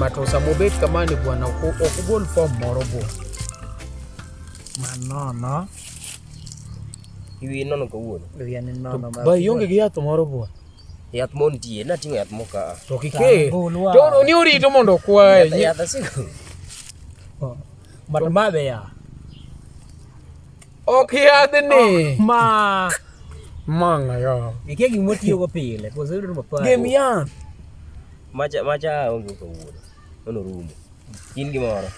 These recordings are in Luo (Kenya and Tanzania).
kama to samobet kama ni bwana okugol form moro bo. Manono. Iwi nono kawuono. Rian nono. Ba yonge gi yath moro bo. Yath mon tie na tingo yath moka. To kike. To ni ori to mondo kwae. Yath asiko. Mabe ya. Okay adni. Manga ya. Ike gimo tiyo go pile. Koso yudo maparo. Game yan. Macha onge kawuono. Ono rumo. In gimoro.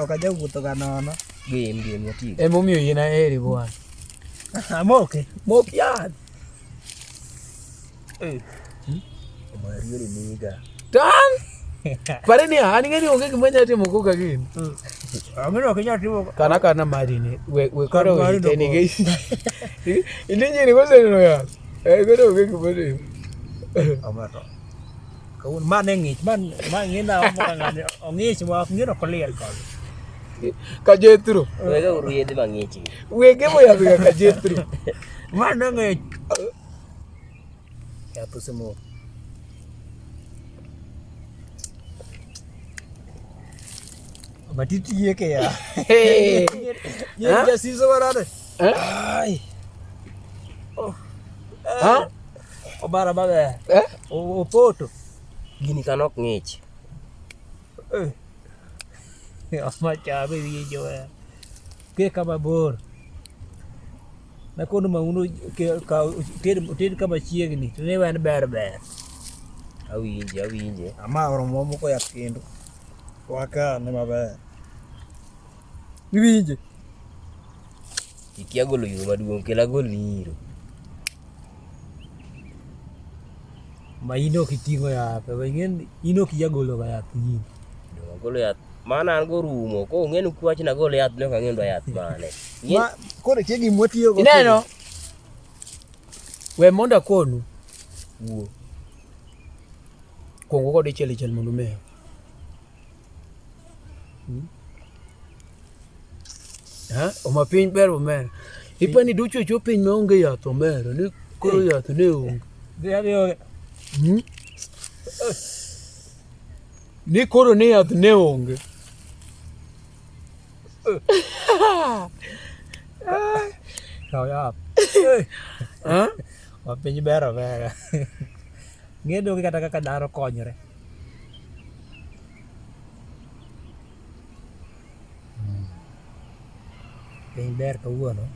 Okaja wuotho ga nono. Game yatigo. Emomiyo yena eri bwana. Amoke. Mok yan. Mario ni miga. Dan. Pare ni ani ngeni onge gimanya timo koka gini. Amino kenya timo kana mari ni we koro we teni ge. Indinyi ni kose no ya. Koro onge gimanya. Amato. Kau mana ngich man ngina ngani ngich wa ngiro koler ko. Kajetru. Wega uruyede mangichi. Wege mo ya biga kajetru. Mana ngich. Ya pusemo. Matiti yake ya. Hey. Ya sizo warade. Ai. Oh. Ha? Obara babe. O poto. Gini kanok ngich. Ama chabe video ya. Ke kama bor. Na kono mauno ke ka ter kama chiegni. Ne wan ber. Awinje. Ama oromo moko ya kendo. Waka ne maber. Niwinje. Ikia golo yo maduong kela goliro. Maino kitingo ya pe wengen ino kiya golo ga ya tin. Golo ya mana an go rumo ko ngenu kwach na golo yath ne ka ngendo yath mane. Ma kore chegi motiyo go. Ineno. We monda konu. Wuo. Kongo kode chel mondo me. Ha? O ma piny ber omer. Ipani ducho cho piny ma onge yath omer ni koro yath ne onge. Ni koro ne yath ne onge. Kau ya. Ha? Ma piny ber omer. Ngedo kata kaka daro konyre. Piny ber kawuono.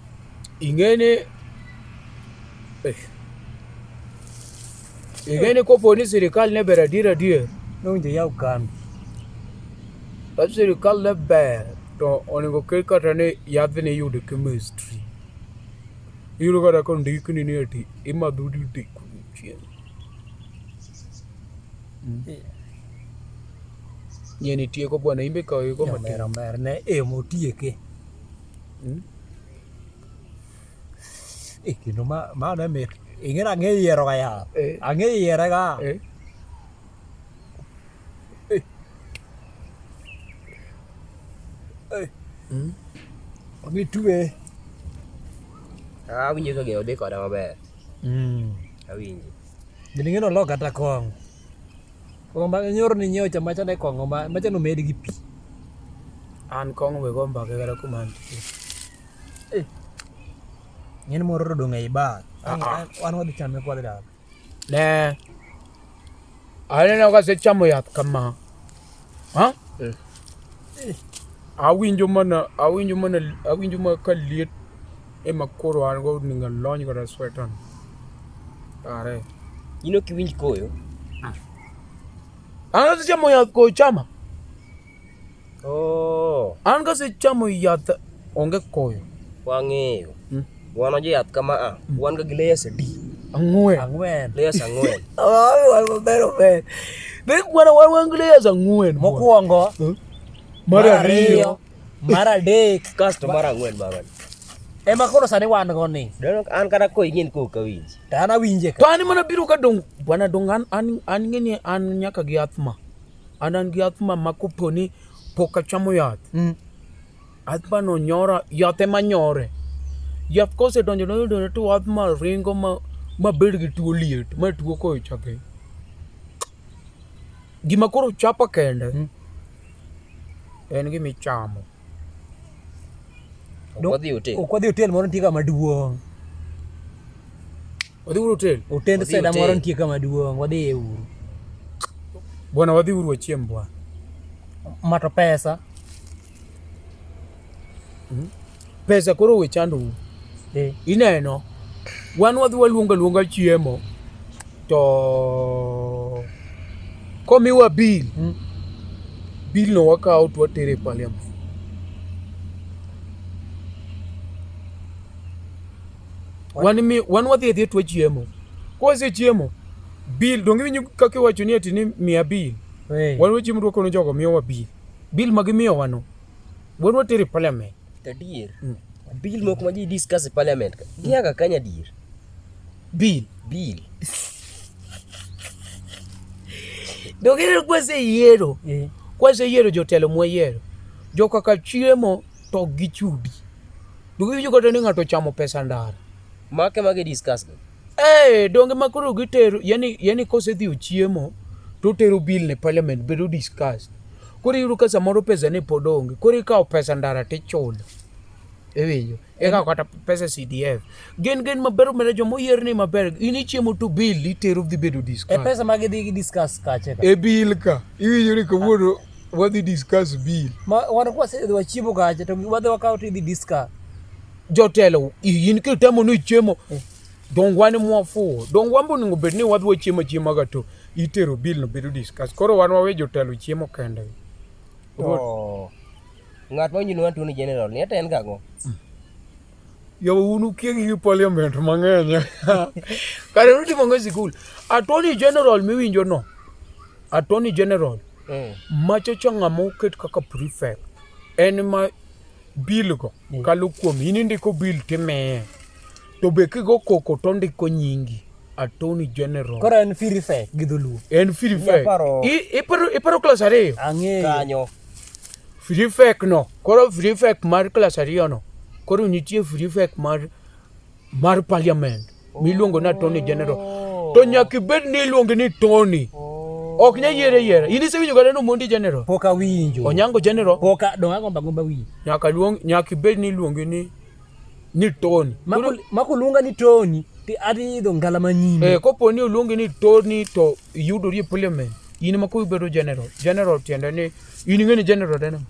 Ingene kopo ni sirikal ne ber adier. Nonje yaw kambi. Sirikal ne ber to onego kel kata ne yath ne yudo chemistry. Yudo kata kondikni ni ati imadho di chien. Yeni tieko bwana imbe kaw yugo matero mer ne motieke. Kino ma na me ingera ngeyero ga ya. Angeyera ga. Ami tuwe. Awinje ka geo de koda maber. Awinje. Dilingeno lo kata kong. Kong ba nyor ni nyo chama chane kong ma chano medi gi pi. An kong we gomba ke gara kuman. Nyen moro do ngai ba. An wadi chame kwa da. Ne. Ale na ka se chamo yath kama. Ha? Awinjo ma ka liet e makoro an go ninga lony kata sweaton. Are. Ino kiwinj koyo. An se chamo yath ko chama. Oh. An ka se chamo yath onge koyo. Wang'eyo. Wan je yath kama wan ga layers adi. Ang'wen. Layers ang'wen. Wan ber. Nek wan layers ang'wen. Mokwongo. Mar ariyo. Mar adek. Kasto mar ang'wen baban. Ema koro sani wan go ni. Deno an kata ko ing'en ko kawinji. Ta an awinje ka. To an mana biro ka dong bwana dong an ngeni an nyaka gi yath ma. An gi yath ma makoponi pok achamo yath. Yath pa no nyora yath ema nyore. Yath kose donjo no yudo to yath ma ringo ma bed gi tuo liet ma tuo ko chake. gima koro chapa kende en gima ichamo. Wadhi hotel. Ok wadhi hotel moro nitie kama duong'. Wadhi uru hotel? Hotel seda moro nitie kama duong', wadhi e uru. Bwana wadhi uru wachiem bwana. Mato pesa. Pesa koro we chando. Ineno. Wan wadhi waluonga chiemo. To komiwa bill. Bill no wakawo to watere parliament. Wan wadhi to chiemo. Kose chiemo. Bill donge winyo kaka wacho ni ati ni miya bill. Wan wachiemo to kono jogo miyowa bill. Bill magimiyo wano. Wan watere parliament. Adier. Bill moko ma ji discuss e parliament. Giaga kanya dier. Bill. Dogere kwase yiero. Kwase yiero jotelo mwa yiero. Joka ka chiemo to gichudi. Dogere joka to ni ng'ato chamo pesa ndara. Make mage discuss go. Donge makoro gitero yani kose dhi chiemo to tero bill ne parliament bedo discuss. Koro yuru ka samoro pesa ne pod onge. Koro ikawo pesa ndara tichulo. Ewiyo. Eka kata pesa CDF. Gen maber mene jomo yier ni maber. Ini chiemo to bill itero dhi bedo discuss. Pesa mage dhi discuss kache ka. Bill ka. Iwiyo ni kawuono wadhi discuss bill. Wan kwa se wachiemo kache to wadhi wakawo to dhi discuss. Jotelo in kitamo ni chiemo. Dongwane mwafuo. Dongwambo ningo bedni wadhi wachiemo ga to itero bill no bedo discuss. Koro wan wawe jotelo chiemo kende. Ng'at ma nyino Attorney General ni ata en gago. Yo unu kiegi parliament mang'eny. Kare ruti mongo sikul. Attorney General miwinjo no. Attorney General. Machacha ng'ama oket kaka prefect. En ma bill go kalo kuom in ndiko bill timeye. To be kigo koko to ndiko nyingi. Attorney General. Koro en free fair gi dholuo. En free fair. Iparo class 2. Ang'eyo. Kanyo. Free fair no. Koro free fair mar class 2 no. Koro nitie free fair mar parliament. Miluongo na Attorney General. To nyaka bed ni iluongo ni Tony. Ok nya yiere. Ini sewinjo gane no Mondi General. Poka winjo. Onyango General. Poka donga gomba winjo. Nyaka bed ni iluongo ni Tony. Makuluonga ni Tony. Ti adi do ngala manyime. Kopo ni uluongo ni Tony to yudori parliament. In mako bedo general. General tiende ni in ng'eni general dena.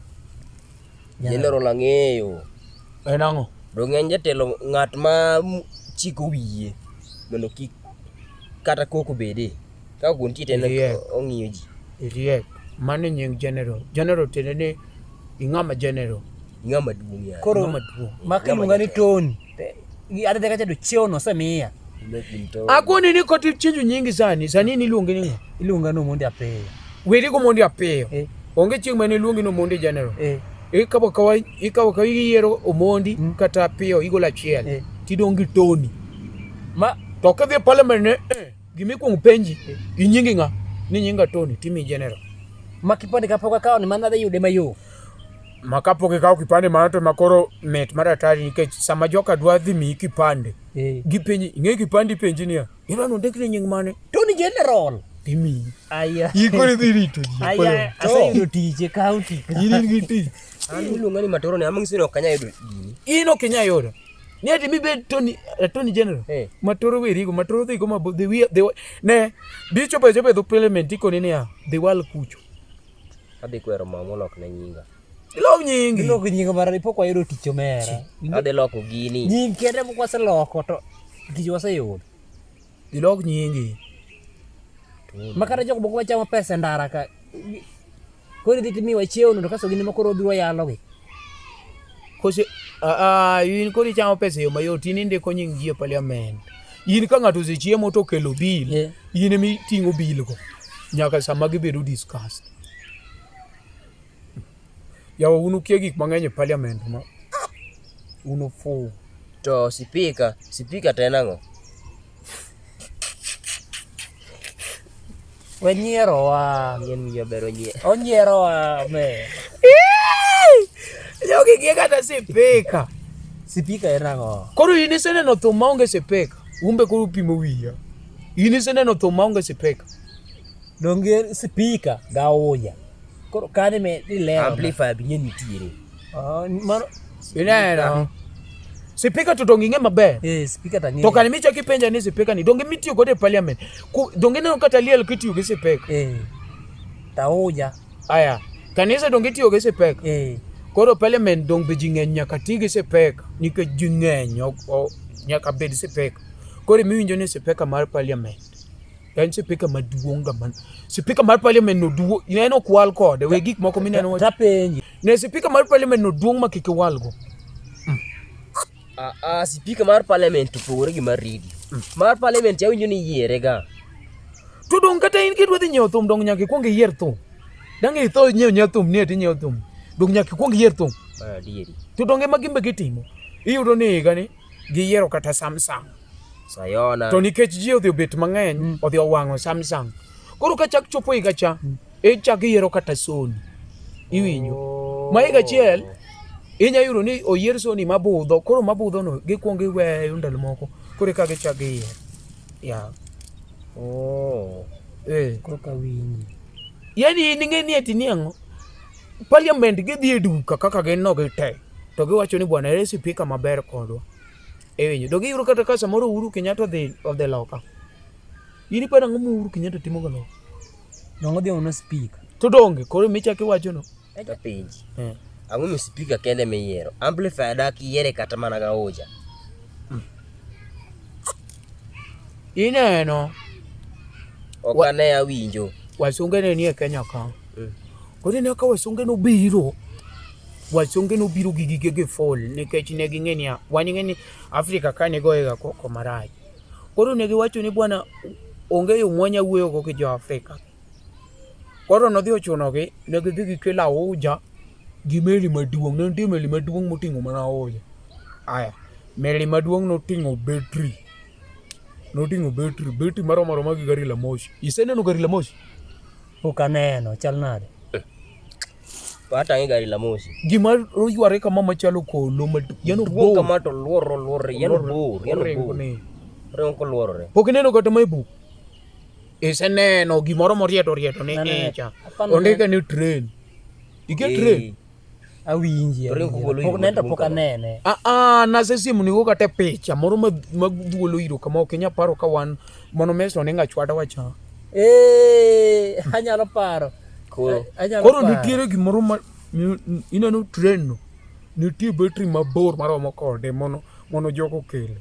General ang'eyo. Enang'o? Dong'eny jatelo ng'at ma chiko wiye mondo kik kata koko bede. Ka guntie tene ong'iyo ji. Riek. Mano nying general. General tiende ni ing'ama general. Ing'ama duong' ya. Koro makiluonga ni Tony. Ade kacha do cheo no samiya. Akoni ni koti chinju nyingi sani ni luongi ni. Iluonga no Mondi apeyo. Weri go Mondi apeyo. Onge chieng' mane luongi no Mondi General. Ikawo kawai yiero Omondi kata apeyo igolo achiel. Tidongi Tony. Ma to ka dhi parliament ne gimi kuong penji inyingi ng'a ni nyinga Tony timi general. Ma kipande kapoka kao ni mana dhi yude mayo. Makapo kikawo kipande manato makoro met maratari nikech sama joka dwa dhi mi kipande. Gipenji ing'e kipande penji niya. Ira no ndekne nying mane? Tony General. Timi. Aya. Ikore dhi rito ji. Aya. Asayudo tije county. Yiri gi tich. Ani luonga ni Matoro ne amang'isino ok kanya yudo gini. Ino kenya yudo. Ni ati mi bed Tony General. Matoro werigo matoro dhi go mabo dhi ne bicho pa jobe do parliament iko ni ya dhi wal kucho. Adhi kwero mamo lok na nyinga. Ilog nyingi. Ilog nyinga mara ipo kwa yudo tich omera. Adhi loko gini. Nying kende mo kwase loko to tich waseyudo. Ilog nyingi. Makara jok boko wachamo pesa ndara ka. Kori dhi timi wacheo no kaso gini makoro biro yalo gi. Kose in kori chamo pesa yo mayot in ndiko nying ji e parliament. In ka ng'ato sechiemo to kelo bill. In mi tingo bill go. Nyaka sama gibedo discuss. Yawa unu kia gik mang'eny e parliament ma. Unu fu. To speaker tena ng'o? Wenyiero wa. Ngien wiya bero nyie. Onyiero wa me. Jogi gie kata speaker. Speaker era ng'o? Koro in iseneno thum maonge speaker. Umbe koro pimo wiya. In iseneno thum maonge speaker. donge speaker ga oja koro kane me dileo amplifier bi nitiere mano Ineno. Speaker to dongi ng'e maber. speaker tangi To kan micha kipenja ni speaker ni dongi mitiyo kode e parliament. Dongi neno kata liel kitiyo gi speaker. taoja Aya. Kanisa dongi tiyo gi speaker. Koro parliament dong be jing'eny nyaka ti gi speaker nikech jing'eny nyaka bed speaker. Koro miwinjo ni speaker mar parliament en speaker maduong' gaman. Speaker mar parliament no duong', ineno kwal kode we gik moko mineno. tapenji Ne speaker mar parliament no duong' makik walgo. speaker mar parliament opogore gi mar radio. Mar parliament yawinjo ni yiere ga. To dong kata in kidwa dhi nyiewo thum dong nyaka ikwong iyier thum. Dang itho nyiewo thum ni ati nyiewo thum. Dong nyaka ikwong iyier thum. Adieri. To dong ema gimbe gitimo. Iyudo ni higa ni giyiero kata Samsung. Sayona. To nikech ji odhi obet mang'eny odhi owang'o Samsung. Koro ka chak chopo higa cha chak iyiero kata Sony. Iwinjo. Ma higa chiel inya yudo ni oyier Sony mabudho. Koro mabudho no gikwong iweyo ndalo moko. Koro ka gichak giyiero. Ya. koro kawinji Yani ing'e ni ati niang'o parliament gidhi e duka kaka gin no gite to giwacho ni bwana ere speaker maber kodwa winjo do giyudo kata ka samoro Uhuru Kenyatta odhi loka ini para ng'o Uhuru Kenyatta timo galo dongo dhi ono speaker to donge koro michaki wacho no penji ang'o mi speaker kende miyiero amplifier dak yiere kata mana ga oja ineno okane awinjo wasunge ne nie Kenya ka koro ne ka wasunge no biro gi gige ge fall nikech ne ging'e ni wani ni Afrika ka ne goega koko marach koro ne giwacho ni bwana onge yo mwanya wuoyo go gi jo Afrika koro no dhi ochuno gi ne gidhi gikela oja gi meli maduong' ne nitie meli maduong' moting'o mana oja aya meli maduong' noting'o battery maromo gi gari la moshi iseneno gari la moshi ukaneno chal nade pata ngi gari la moshi gima royware kama machalo kolo yano bor kama to luoro yano bor rong ko luorore pokineno kata maibu iseneno gimoro morieto ni echa ondike ni train ike train awinji nenda pokanene nase simu nigo kata picha moro maduolo iro kama ok inya paro ka wan mono meso ne ng'achwada wacha anyalo paro koro nitiere gimoro ineno train no nitie battery mabor maromo kode mono jogo kelo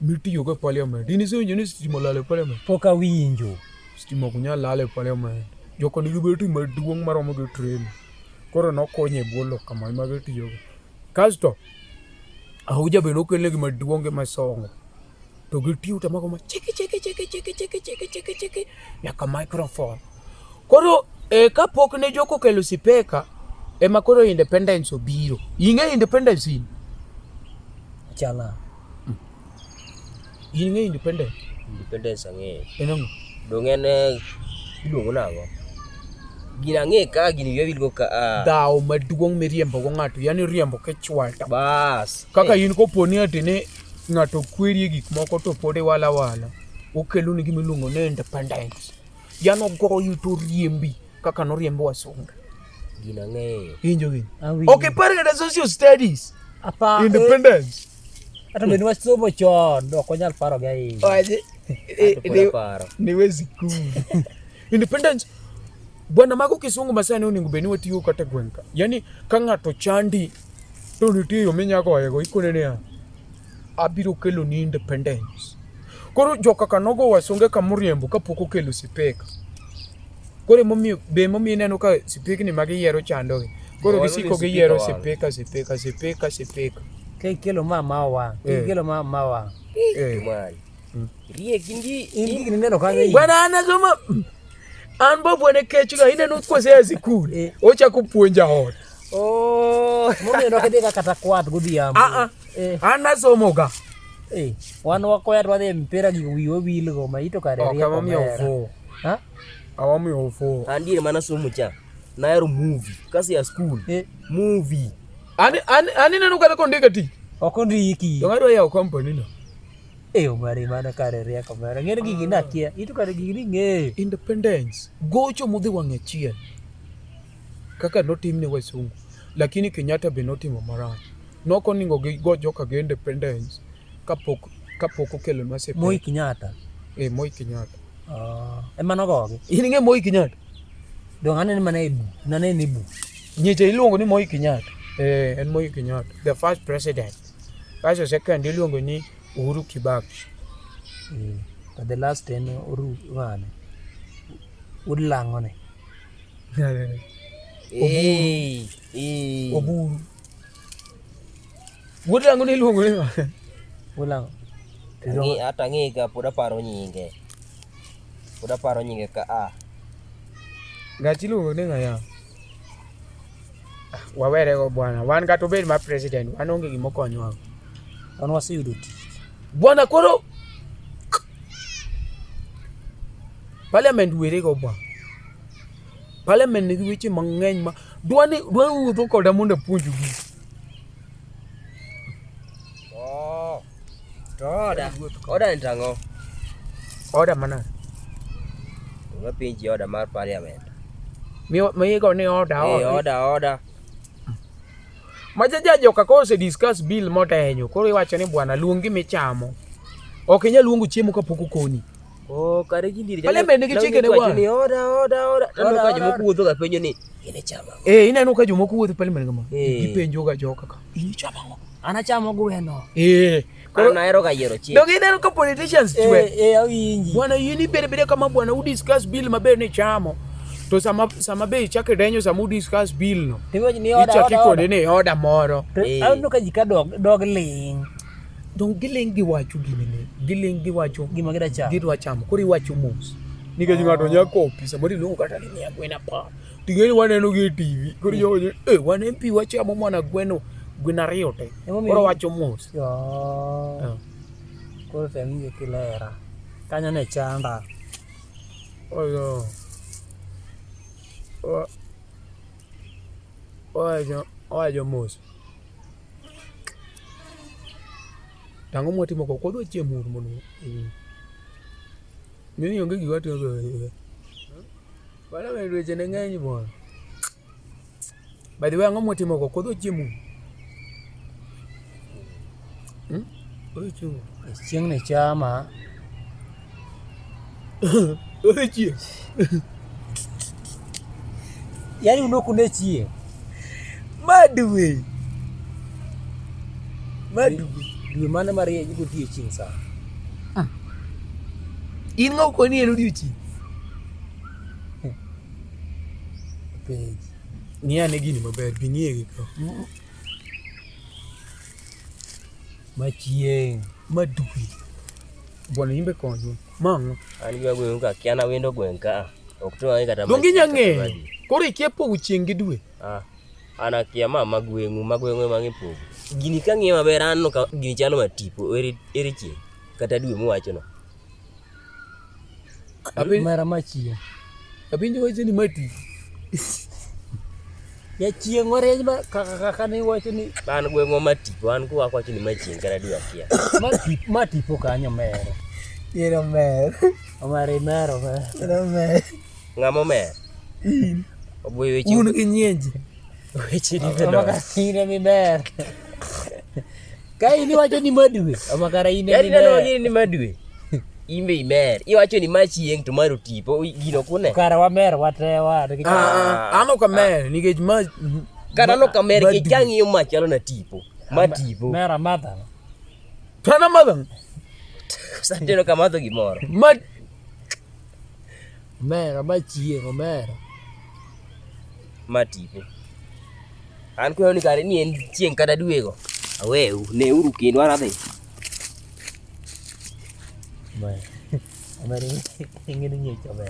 mitiyo go parliament inisewinjo ni stima olal e parliament pok awinjo stima ok nyal lal e parliament joko nigi battery maduong' maromo gi train koro nokonye bwolo kama magitiyogo kasto ahuja be nokele gi maduonge masongo to gitiyo tamako ma chiki nyaka microphone koro kapok ne joko kelo sipeka ema koro independence obiro ing'e independence in chala ing'e independence ang'e enang'o dong'ene iluongo nang'o gina ng'e ka gini yawilgo ka dhaw maduong' miriembo go ng'ato yani riembo ke chwalta bas kaka in koponi ati ni ng'ato kweri gik moko to pod wala okelo ni gimiluongo ni independence yano goyo to riembi kaka noriembo wasunga gina ng'eyo injo gini okay par kata social studies independence hata bende wasomo chon ok onyal paro ga hii niwezi cool independence bwana mago kisungu masani oningo beni watiyo kata gwenka yani ka ng'ato chandi to nitie yo minyako ego ikone ne abiro kelo ni independence koro joka kanogo wasunge kamuriembo kapoko kelo sipeka kore momi neno ka sipek ni magi yiero chandogi koro gisiko gi yiero sipeka ke kelo mama wa rie kingi ingi neno ka ngi bwana anasoma an bo bwana kechuga ineno kwase ya sikul ochako puonja ot momi no kede kata kwat godhiambo anasomo ga wan wakoya twadhi mpira gi wiwa wilgo ma ito kare rie awami ofo andire mana somo cha naero movie kasi ya school movie ani neno kata kondika ti okondiki dongaro ya company no Omari mana kare rieko mera. Ng'ere gigi nakia. Itu kare gigi ni ng'eyo. Independence gocho mudhi wang' achiel kaka notim ne wasungu, lakini Kenyatta be notimo marach. Nokoningo go joka gi independence kapok okelo mase. Moi Kenyatta. Moi Kenyatta. Ema nogogi. In ing'e Moi Kenyatta? Dong anene mana ibu. Nane ni ibu. Nyiche iluongo ni Moi Kenyatta. En Moi Kenyatta, the first president. Kaso second iluongo ni Uhuru Kibaki. But the last 10 Uhuru wane. Udlangone. Oburu. Woodlango ni iluongo ni Udlango. Ata ng'ega pod aparo nyinge. Ka Gachi iluongo ni ng'aya. Wawere go bwana. Wan kata obed ma president, wan onge gima okonyowa. Wan waseyudo tich. Bwana koro parliament were go bwana. Parliament nigi weche mang'eny ma dwani wuotho koda mondo apuonju gi. Oda ni tang'o? Oda mana? Penji oda mar parliament. Migo ni oda. Oda. Majaji joka kose discuss bill motenyo. Koro iwacho ni bwana luongi michamo. Ok inyal luongo chiemo kapok okoni. Kare gindiri. Parliament nigi chike ne bwana. Oda. Tano ka jomoko wuotho ga penjo ni ine chama. Ineno ka jomoko wuotho parliament kama. Gipenjo ga joka ka. Ini chama ngo. Anachamo gweno. Koro naero ga yiero chiemo. Dog ineno ka politicians chwe. Awinji. Bwana yini bede kama bwana u discuss bill maber ni chamo. To sama be ichake denyo sama u discuss bill no. Timoji ni oda. Ichaki kode ni oda moro. Awinjo ka jika dog ling. Dong giling giwacho gimene. Giling giwacho gima gida chamo. Gidwa chamo. Koro iwacho mos. Nikech ng'ato nyako opisa moro iluongo kata ni gwena pa. Tingeni waneno gi TV. Koro yo wan MP wachamo mana gweno ariyo te. Koro wacho mos. Koro temi kilera. Kanyo ne chanda. Oyo. Oyo mos. Tango mwatimo ko kodwa chiemo mono. Mimi onge giwa to go. Bana me dweche ne ng'eny bwana. By the way, ang'o mwatimo ko kodwa chiemo. Oyo chiemo. Chieng' ne chama. Oyo chiemo. Yani unokune chieng'. Madwe. Dwe mane marie yugo tiyo chieng' sa. In ng'o koni en odiochieng'. Page. Ni ane gini maber, binie gi ko. Machieng'. Madwe. Bwana imbe konyo. Mang'o. An gwa gweng' ka kiana wendo gweng' ka. Ok to ai kata. Dongi nyang'e. Koro ikiepo chieng' gi dwe. Ana kia mama gweng'u mang'e pogo. Gini ka ng'iyo maber an no gini chalo matipo ere chieng' kata dwe mowacho no. Mara machieng'. Abinjo wacho ni mati. Ya chieng' orej ba kaka ne wacho ni an gweng'o matipo an kwa wacho ni machieng' kata dwe akia. Matipo kanyo mero. Yero mer. Omare mero mer. Yero mer. Ng'amo mer. Oboyo weche. Un gi nyenje. Weche ni velo. Amakasine mi mer. Kai ni wacho ni madwe. Amakara ine. Yari nano ni madwe. Imbe imer. Iwacho ni machieng' to maro tipo gino kune. Kara wa mer watewa. Ano ka mer nikech ma kata no ka mer ke changi yo machalo na tipo. Matipo. Mera mata. Tana madam. Santeno kamato gimoro. Mera machieng' mera. Matipo. An ko ni kare ni en chieng' kata dwego. Aweu ne uru kendo an adhi. Mai. Amari ingin nyecho be.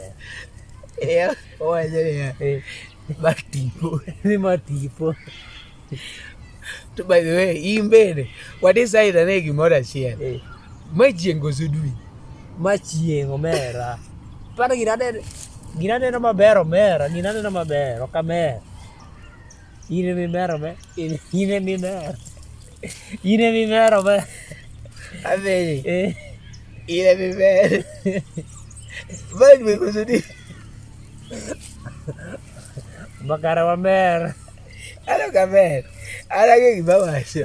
Owaje ya. Matipo. Ni matipo. To by the way, imbe what is side na gimoro achiel. Machieng' goso dwe. Machieng' mera. Para ginane no maber mera, ginane no maber, ok amer. Ine mi mero me, ine mi mero. Ine mi mero me. Ave. Ile miber. Bang me kusudi. Makara mamer. Ano kamer. Ana ke gimana sih?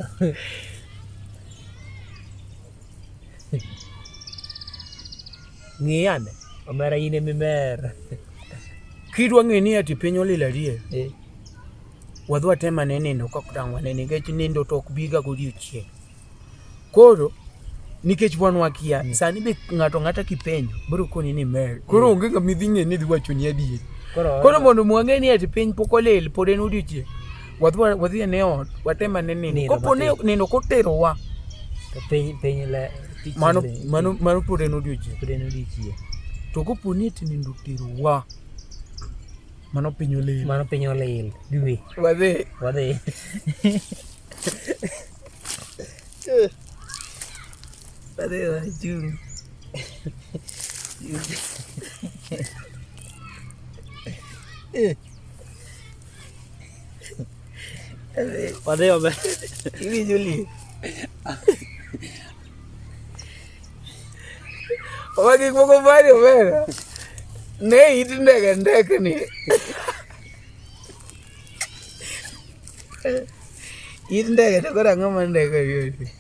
Ngiyane. Omera ine mimer. Kidwa ng'eni ati piny olil adier. Eh. Wadwa tema ne nindo kokdang' wane nikech nindo tok biga godiochieng'. Koro nikech wan wakia sani be ng'ato kipenjo biro koni ni mer. Koro onge ng'ama idhi ng'e ni dhi wacho ni adier. Koro mondo mwang'e ni ati piny pok olil pod en odiochieng'. Wadhi ne ot watema ne nindo. Kopo ne nindo koterowa. To piny le. Mano pod en odiochieng'. Pod en odiochieng'. To kopo ni ati nindo oterowa. Mano piny olil. Mano piny olil. Dwe. Wadhi. Wadhi wachung'. Wadhi omer. Iwinjo li. Wagi moko bari omera. Ne it ndege ni. It ndege to kora ng'ama ndege yodi.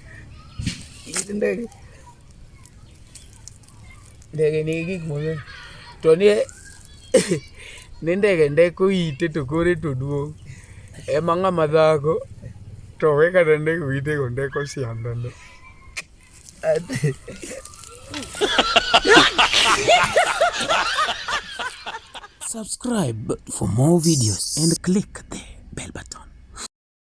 It ndege. Ndege ni gik mang'eny. To ni ndege ite to kore to duong'. Ema ng'ama dhako to we kata ndege ite go ndeko siandano. Subscribe for more videos and click the bell button.